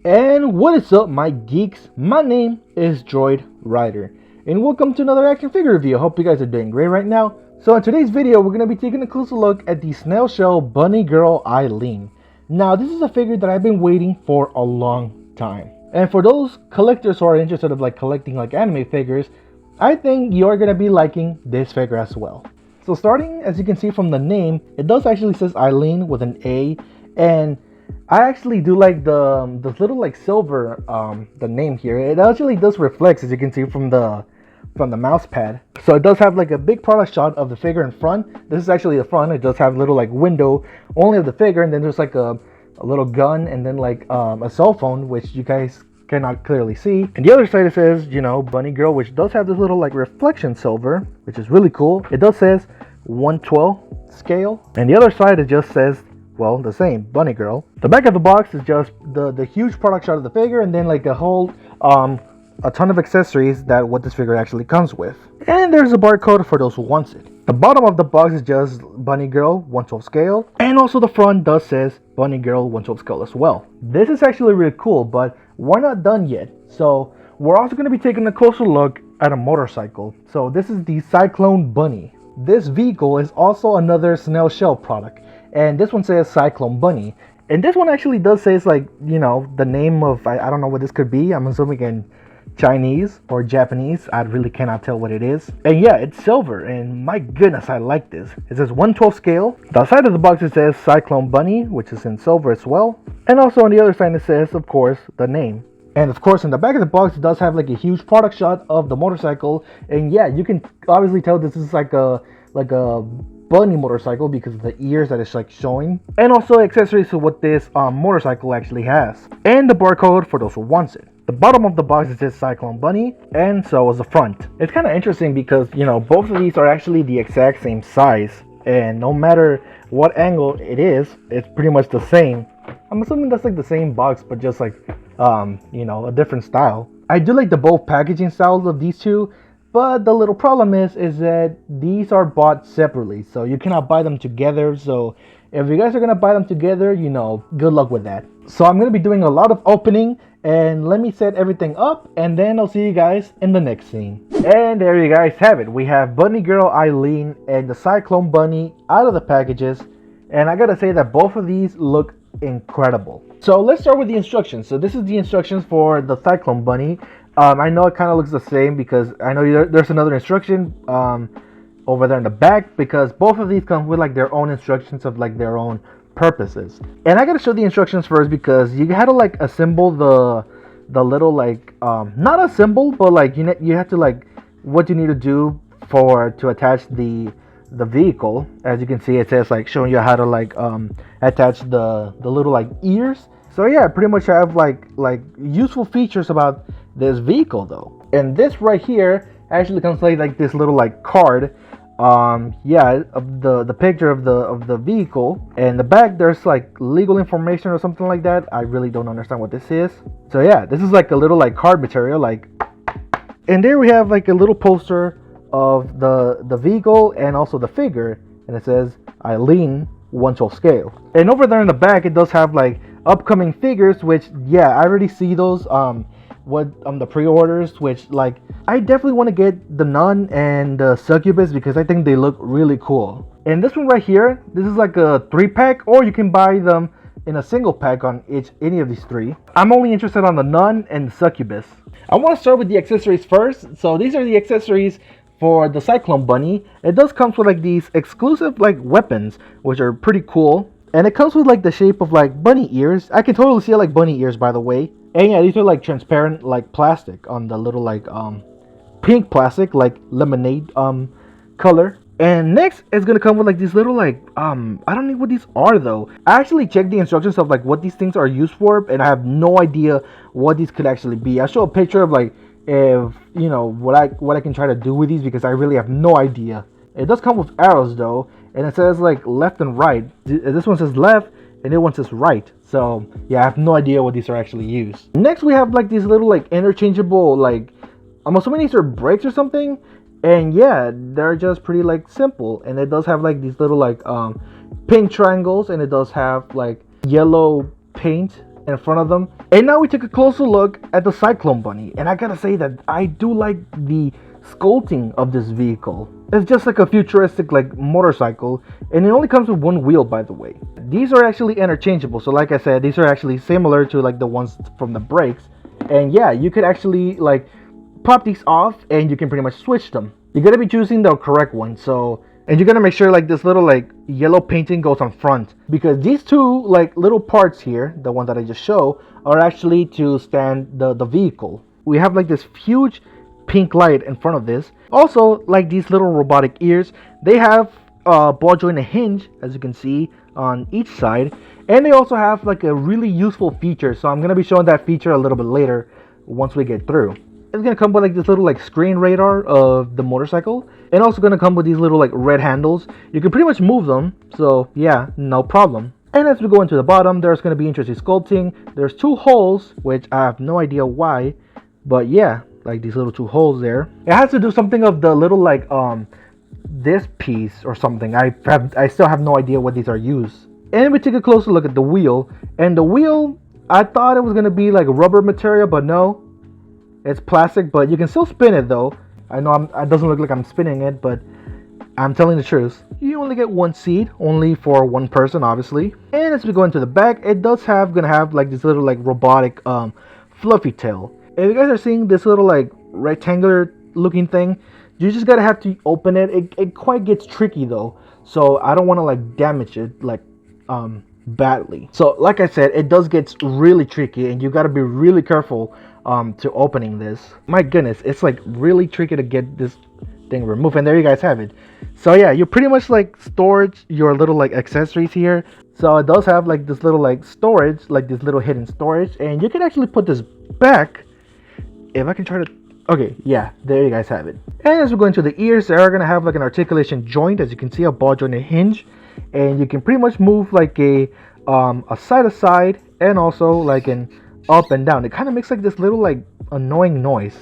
And what is up, my geeks? My name is DroidRider, and welcome to another action figure review. I hope you guys are doing great right now. So in today's video, we're going to be taking a closer look at the Snail Shell Bunny Girl Aileen. Now, this is a figure that I've been waiting for a long time. And for those collectors who are interested in collecting anime figures, I think you're going to be liking this figure as well. So starting, as you can see from the name, it does actually says Aileen with an A, and I actually do like the little silver the name here. It actually does reflect, as you can see from the mouse pad. So it does have a big product shot of the figure in front. This is actually the front. It does have little window only of the figure, and then there's a little gun, and then a cell phone, which you guys cannot clearly see. And the other side it says, Bunny Girl, which does have this little reflection silver, which is really cool. It does says 1/12 scale, and the other side it just says, well, the same, Bunny Girl. The back of the box is just the huge product shot of the figure, and then a whole a ton of accessories that what this figure actually comes with. And there's a barcode for those who wants it. The bottom of the box is just Bunny Girl 1/12 scale, and also the front does says Bunny Girl 1/12 scale as well. This is actually really cool, but we're not done yet. So we're also going to be taking a closer look at a motorcycle. So this is the Cyclone Bunny. This vehicle is also another Snail Shell product, and this one says Cyclone Bunny. And this one actually does say it's the name of, I don't know what this could be. I'm assuming in Chinese or Japanese. I really cannot tell what it is. And yeah, it's silver, and my goodness, I like this. It says 1/12 scale. The side of the box it says Cyclone Bunny, which is in silver as well. And also on the other side it says, of course, the name. And of course, in the back of the box, it does have a huge product shot of the motorcycle. And yeah, you can obviously tell this is like a bunny motorcycle because of the ears that it's showing. And also accessories to what this motorcycle actually has. And the barcode for those who wants it. The bottom of the box is just Cyclone Bunny, and so is the front. It's kind of interesting because, both of these are actually the exact same size. And no matter what angle it is, it's pretty much the same. I'm assuming that's the same box, but just a different style. I do like the both packaging styles of these two, but the little problem is that these are bought separately, so you cannot buy them together. So if you guys are gonna buy them together, good luck with that. So I'm gonna be doing a lot of opening, and let me set everything up, and then I'll see you guys in the next scene. And there you guys have it. We have Bunny Girl Aileen and the Cyclone Bunny out of the packages, and I gotta say that both of these look incredible. So let's start with the instructions. So this is the instructions for the Cyclone Bunny. I know it kind of looks the same because I know there's another instruction over there in the back, because both of these come with their own instructions of their own purposes. And I gotta show the instructions first because you had to assemble the little not assemble, but you have to what you need to do to attach the vehicle. As you can see, it says showing you how to attach the little ears. So yeah, pretty much I have useful features about this vehicle though. And this right here actually comes this little card, yeah, of the picture of the vehicle. And the back there's legal information or something like that. I really don't understand what this is. So yeah, this is a little card material and there we have a little poster of the vehicle and also the figure, and it says Aileen 1/12 scale. And over there in the back it does have upcoming figures, which yeah, I already see those the pre-orders, which I definitely want to get the nun and the succubus because I think they look really cool. And this one right here, this is a 3-pack, or you can buy them in a single pack on any of these three. I'm only interested on the nun and the succubus. I want to start with the accessories first. So these are the accessories for the Cyclone Bunny. It does come with these exclusive weapons, which are pretty cool. And it comes with the shape of bunny ears. I can totally see bunny ears, by the way. And yeah, these are transparent plastic on the little pink plastic, lemonade color. And next it's gonna come with these little I don't know what these are though. I actually checked the instructions of what these things are used for, and I have no idea what these could actually be. I show a picture of if what I can try to do with these, because I really have no idea. It does come with arrows though, and it says left and right. This one says left and this one says right. So yeah, I have no idea what these are actually used. Next we have these little interchangeable I'm assuming these are brakes or something. And yeah, they're just pretty simple. And it does have these little pink triangles, and it does have yellow paint in front of them. And now we take a closer look at the Cyclone Bunny, and I gotta say that I do like the sculpting of this vehicle. It's just like a futuristic like motorcycle, and it only comes with one wheel, by the way. These are actually interchangeable, so like I said, these are actually similar to like the ones from the brakes. And yeah, you could actually like pop these off and you can pretty much switch them. You're gonna be choosing the correct one, so, and you're gonna make sure like this little like yellow painting goes on front, because these two like little parts here, the one that I just show, are actually to stand the vehicle. We have like this huge pink light in front of this. Also, like these little robotic ears, they have ball joint and hinge, as you can see on each side, and they also have like a really useful feature, so I'm gonna be showing that feature a little bit later once we get through. It's gonna come with like this little like screen radar of the motorcycle, and also gonna come with these little like red handles. You can pretty much move them, so yeah, no problem. And as we go into the bottom, there's gonna be interesting sculpting. There's two holes, which I have no idea why, but yeah, like these little two holes there. It has to do something of the little like this piece or something. I still have no idea what these are used. And we take a closer look at the wheel, and the wheel, I thought it was gonna be like rubber material, but no. It's plastic, but you can still spin it though. I know it doesn't look like I'm spinning it, but I'm telling the truth. You only get one seat, only for one person, obviously. And as we go into the back, it gonna have like this little like robotic fluffy tail. If you guys are seeing this little like rectangular looking thing, you just gotta have to open it. It quite gets tricky though, so I don't want to like damage it like badly. So like I said, it does get really tricky, and you gotta be really careful to opening this. My goodness, it's like really tricky to get this thing removed. And there you guys have it. So yeah, you pretty much like storage your little like accessories here. So it does have like this little like storage, like this little hidden storage, and you can actually put this back. If I can try to, okay, yeah, there you guys have it. And as we go into the ears, they are gonna have like an articulation joint, as you can see, a ball joint and hinge, and you can pretty much move like a side to side, and also like an up and down. It kind of makes like this little like annoying noise.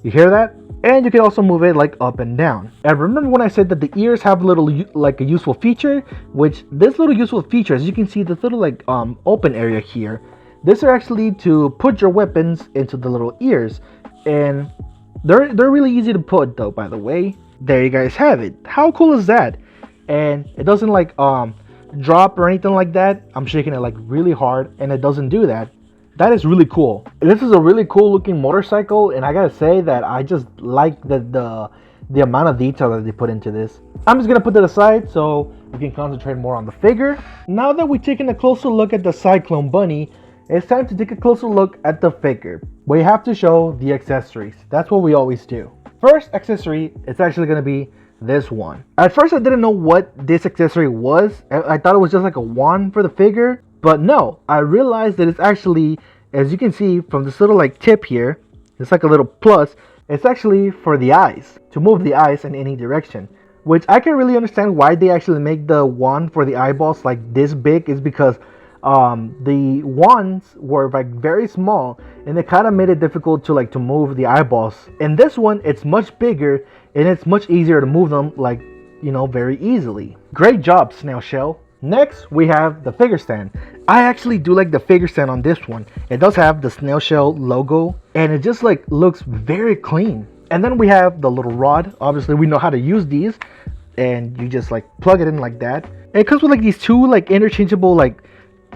You hear that? And you can also move it like up and down. And remember when I said that the ears have a little like a useful feature, which this little useful feature, as you can see, this little like open area here, this are actually to put your weapons into the little ears, and they're really easy to put though, by the way. There you guys have it. How cool is that? And it doesn't like drop or anything like that. I'm shaking it like really hard, and it doesn't do that. That is really cool. This is a really cool looking motorcycle, and I gotta say that I just like the amount of detail that they put into this. I'm just gonna put that aside so we can concentrate more on the figure. Now that we've taken a closer look at the Cyclone Bunny, it's time to take a closer look at the figure. We have to show the accessories. That's what we always do. First accessory, it's actually gonna be this one. At first I didn't know what this accessory was. I thought it was just like a wand for the figure, but no, I realized that it's actually, as you can see from this little like tip here, it's like a little plus. It's actually for the eyes, to move the eyes in any direction, which I can really understand why they actually make the wand for the eyeballs like this big, is because the wands were like very small, and it kind of made it difficult to move the eyeballs. In this one, it's much bigger, and it's much easier to move them, like, you know, very easily. Great job, Snail Shell. Next, we have the figure stand. I actually do like the figure stand on this one. It does have the Snail Shell logo, and it just like looks very clean. And then we have the little rod. Obviously, we know how to use these, and you just like plug it in like that. And it comes with like these two like interchangeable like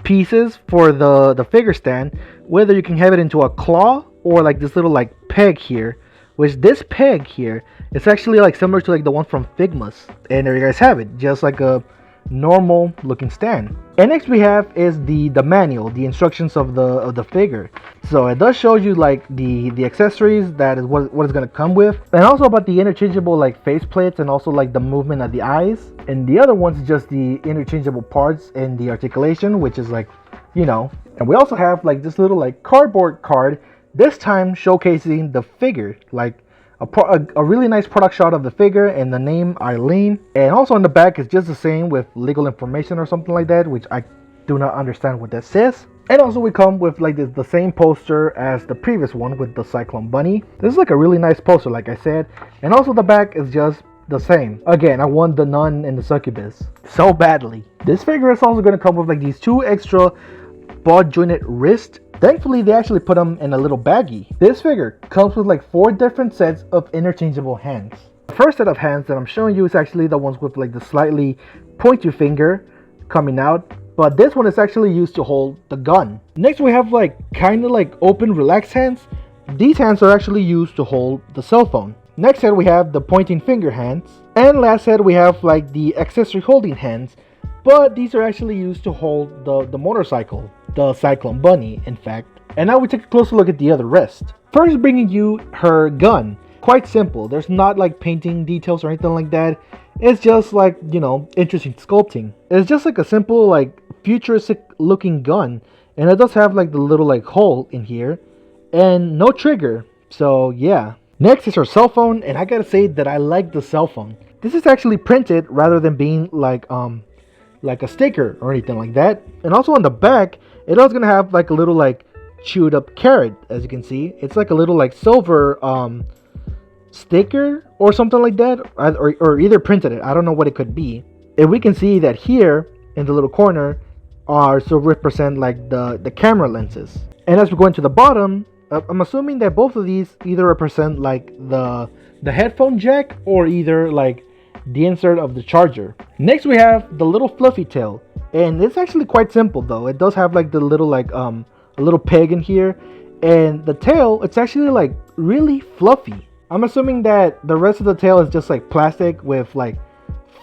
pieces for the figure stand, whether you can have it into a claw or like this little like peg here, which this peg here is actually like similar to like the one from Figma's. And there you guys have it, just like a normal looking stand. And next we have is the manual, the instructions of the figure. So it does show you like the accessories, that is what it's going to come with, and also about the interchangeable like face plates, and also like the movement of the eyes. And the other one's just the interchangeable parts and the articulation, which is like, you know. And we also have like this little like cardboard card, this time showcasing the figure, like a really nice product shot of the figure and the name Aileen. And also on the back is just the same with legal information or something like that, which I do not understand what that says. And also we come with like the same poster as the previous one with the Cyclone Bunny. This is like a really nice poster, like I said. And also the back is just the same. Again, I want the nun and the succubus so badly. This figure is also going to come with like these two extra ball jointed wrist. Thankfully, they actually put them in a little baggie. This figure comes with like 4 different sets of interchangeable hands. The first set of hands that I'm showing you is actually the ones with like the slightly pointy finger coming out, but this one is actually used to hold the gun. Next, we have like kind of like open, relaxed hands. These hands are actually used to hold the cell phone. Next set, we have the pointing finger hands. And last set, we have like the accessory holding hands, but these are actually used to hold the motorcycle, the Cyclone Bunny, in fact. And now we take a closer look at the other wrist. First, bringing you her gun. Quite simple. There's not like painting details or anything like that. It's just like, you know, interesting sculpting. It's just like a simple like futuristic looking gun, and it does have like the little like hole in here and no trigger. So yeah. Next is her cell phone, and I gotta say that I like the cell phone. This is actually printed rather than being like a sticker or anything like that. And also on the back, it is gonna have like a little like chewed up carrot. As you can see, it's like a little like silver sticker or something like that, or either printed it. I don't know what it could be. And we can see that here in the little corner are so represent like the camera lenses. And as we go into the bottom, I'm assuming that both of these either represent like the headphone jack or either like the insert of the charger. Next, we have the little fluffy tail, and it's actually quite simple though. It does have like the little like a little peg in here, and the tail, it's actually like really fluffy. I'm assuming that the rest of the tail is just like plastic with like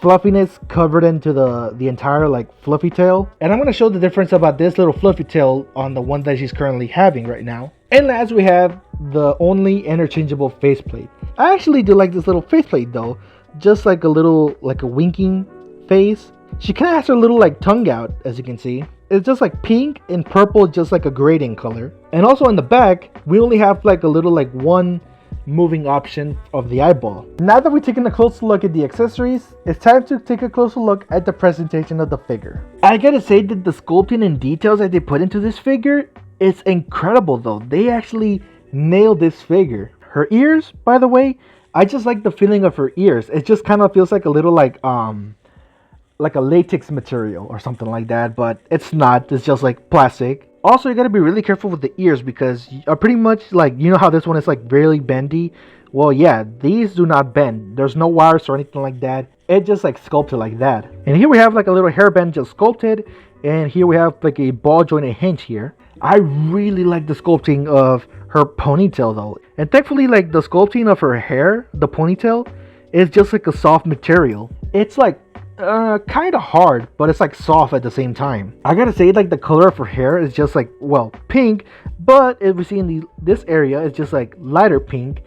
fluffiness covered into the entire like fluffy tail. And I'm going to show the difference about this little fluffy tail on the one that she's currently having right now. And last, we have the only interchangeable faceplate. I actually do like this little faceplate though, just like a little like a winking face. She kind of has her little like tongue out, as you can see. It's just like pink and purple, just like a grading color. And also in the back, we only have like a little like one moving option of the eyeball. Now that we've taken a closer look at the accessories, it's time to take a closer look at the presentation of the figure. I gotta say that the sculpting and details that they put into this figure, it's incredible though. They actually nailed this figure. Her ears, by the way, I just like the feeling of her ears. It just kind of feels like a little like a latex material or something like that, but it's not. It's just like plastic. Also, you gotta be really careful with the ears because pretty much like, you know how this one is like really bendy? Well, yeah, these do not bend. There's no wires or anything like that. It just like sculpted like that. And here we have like a little hairband just sculpted, and here we have like a ball jointed hinge here. I really like the sculpting of her ponytail though, and thankfully like the sculpting of her hair, the ponytail, is just like a soft material. It's like kind of hard, but it's like soft at the same time. I gotta say, like the color of her hair is just like, well, pink, but if we see in this area, it's just like lighter pink.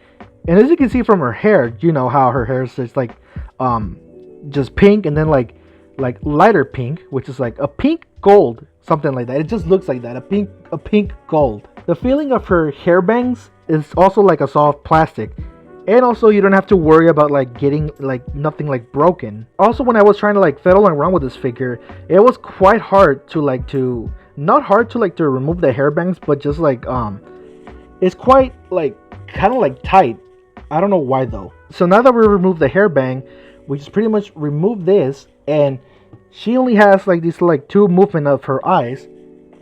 And as you can see from her hair, you know how her hair is just like just pink, and then like lighter pink, which is like a pink gold, something like that. It just looks like that, a pink gold. The feeling of her hair bangs is also like a soft plastic. And also, you don't have to worry about like getting like nothing like broken. Also, when I was trying to like fiddle around with this figure, it was quite hard to not hard to like to remove the hair bangs, but just like it's quite like kind of like tight. I don't know why though. So now that we remove the hair bang, we just pretty much remove this, and she only has like these like 2 movement of her eyes.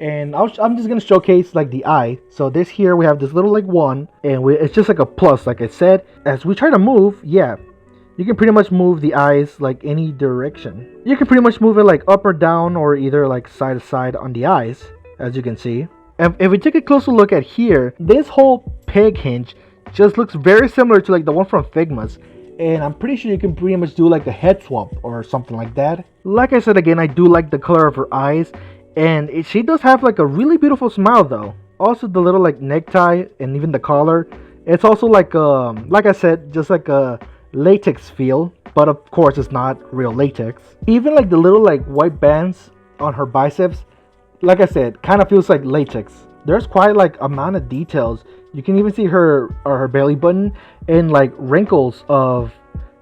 And I'm just gonna showcase like the eye. So this here, we have this little like one, and it's just like a plus, like I said. As we try to move, yeah, you can pretty much move the eyes like any direction. You can pretty much move it like up or down, or either like side to side on the eyes, as you can see. And if we take a closer look at here, this whole peg hinge just looks very similar to like the one from Figma's. And I'm pretty sure you can pretty much do like a head swap or something like that. Like I said again, I do like the color of her eyes. And she does have like a really beautiful smile though. Also the little like necktie and even the collar. It's also like I said, just like a latex feel. But of course it's not real latex. Even like the little like white bands on her biceps, like I said, kind of feels like latex. There's quite like amount of details. You can even see her belly button and like wrinkles of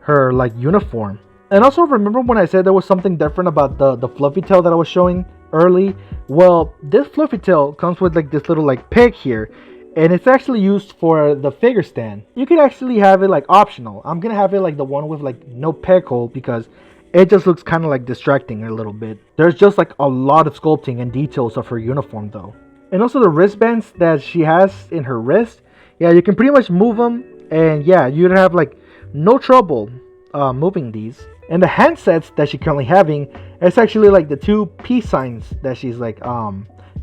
her like uniform. And also remember when I said there was something different about the fluffy tail that I was showing early? Well, this fluffy tail comes with like this little like peg here, and it's actually used for the figure stand. You can actually have it like optional. I'm gonna have it like the one with like no peg hole because it just looks kind of like distracting a little bit. There's just like a lot of sculpting and details of her uniform though. And also the wristbands that she has in her wrist, yeah, you can pretty much move them, and yeah, you'd have like no trouble moving these. And the handsets that she's currently having, it's actually like the two peace signs that she's like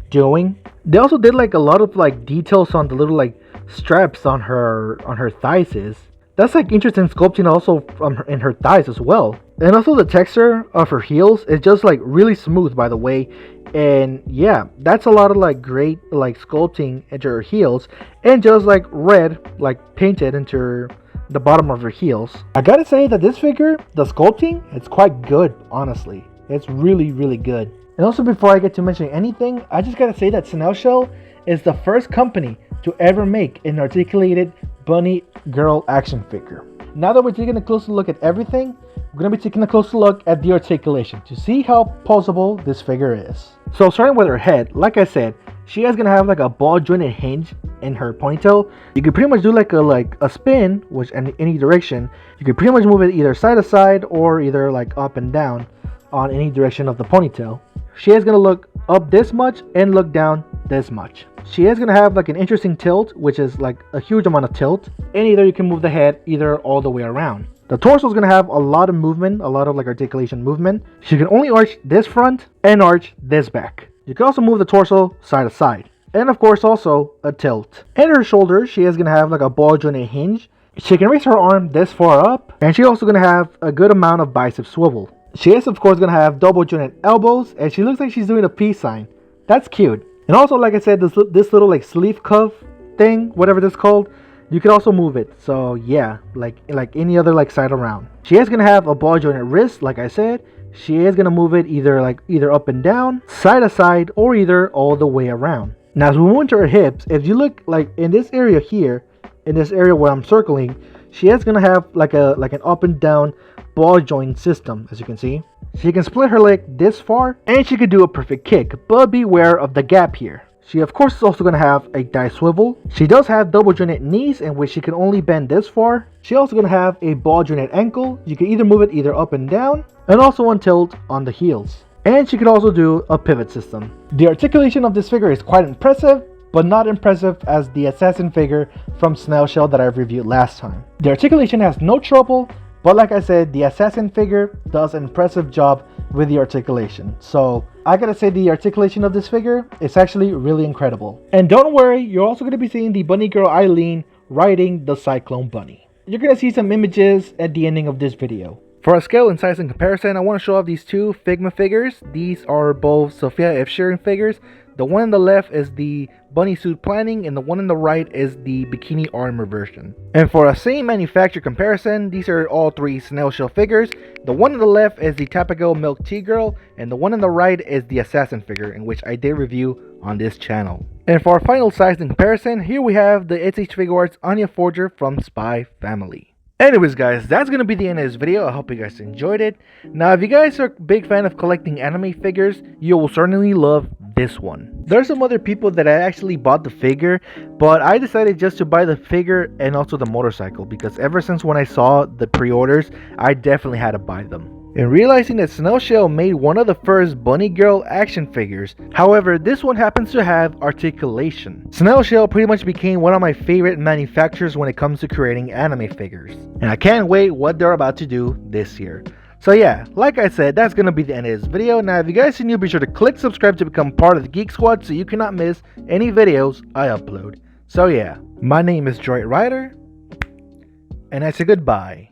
doing. They also did like a lot of like details on the little like straps on her thighs. That's like interesting sculpting also in her thighs as well. And also the texture of her heels is just like really smooth, by the way. And yeah, that's a lot of like great like sculpting into her heels, and just like red like painted into the bottom of her heels. I gotta say that this figure, the sculpting, it's quite good, honestly. It's really, really good. And also, before I get to mention anything, I just gotta say that Snail Shell is the first company to ever make an articulated bunny girl action figure. Now that we're taking a closer look at everything, we're going to be taking a closer look at the articulation to see how posable this figure is. So starting with her head, like I said, she is going to have like a ball jointed hinge in her ponytail. You can pretty much do like a spin, which in any direction. You can pretty much move it either side to side or either like up and down on any direction of the ponytail. She is going to look up this much and look down this much. She is going to have like an interesting tilt, which is like a huge amount of tilt, and either you can move the head either all the way around. The torso is going to have a lot of movement, a lot of like articulation movement. She can only arch this front and arch this back. You can also move the torso side to side, and of course also a tilt. And her shoulders, she is going to have like a ball jointed hinge. She can raise her arm this far up, and she's also going to have a good amount of bicep swivel. She is of course going to have double jointed elbows, and she looks like she's doing a peace sign. That's cute. And also, like I said, this little like sleeve cuff thing, whatever this called, you can also move it. So yeah, like any other like side around. She is gonna have a ball jointed wrist, like I said. She is gonna move it either up and down, side to side, or either all the way around. Now as we move into her hips, if you look like in this area here, in this area where I'm circling, she is gonna have like an up and down ball joint system, as you can see. She can split her leg this far, and she could do a perfect kick, but beware of the gap here. She of course is also going to have a thigh swivel. She does have double jointed knees, in which she can only bend this far. She also going to have a ball jointed ankle. You can either move it either up and down, and also on tilt on the heels. And she can also do a pivot system. The articulation of this figure is quite impressive, but not impressive as the assassin figure from Snail Shell that I reviewed last time. The articulation has no trouble, but like I said, the assassin figure does an impressive job with the articulation. So I gotta say the articulation of this figure is actually really incredible. And don't worry, you're also gonna be seeing the bunny girl Aileen riding the Cyclone Bunny. You're gonna see some images at the ending of this video. For a scale and size and comparison, I want to show off these two Figma figures. These are both Sophia F. Sheeran figures. The one on the left is the bunny suit planning, and the one on the right is the bikini armor version. And for a same manufacturer comparison, these are all three Snail Shell figures. The one on the left is the Tapago Milk Tea Girl, and the one on the right is the assassin figure, in which I did review on this channel. And for our final size and comparison, here we have the SH Figuarts Anya Forger from Spy Family. Anyways guys, that's gonna be the end of this video. I hope you guys enjoyed it. Now if you guys are a big fan of collecting anime figures, you will certainly love this one. There's some other people that I actually bought the figure, but I decided just to buy the figure and also the motorcycle, because ever since when I saw the pre-orders, I definitely had to buy them. And realizing that Snail Shell made one of the first bunny girl action figures, however this one happens to have articulation. Snail Shell pretty much became one of my favorite manufacturers when it comes to creating anime figures, and I can't wait what they're about to do this year. So yeah, like I said, that's gonna be the end of this video. Now if you guys are new, be sure to click subscribe to become part of the Geek Squad so you cannot miss any videos I upload. So yeah, my name is DroidRider, and I say goodbye.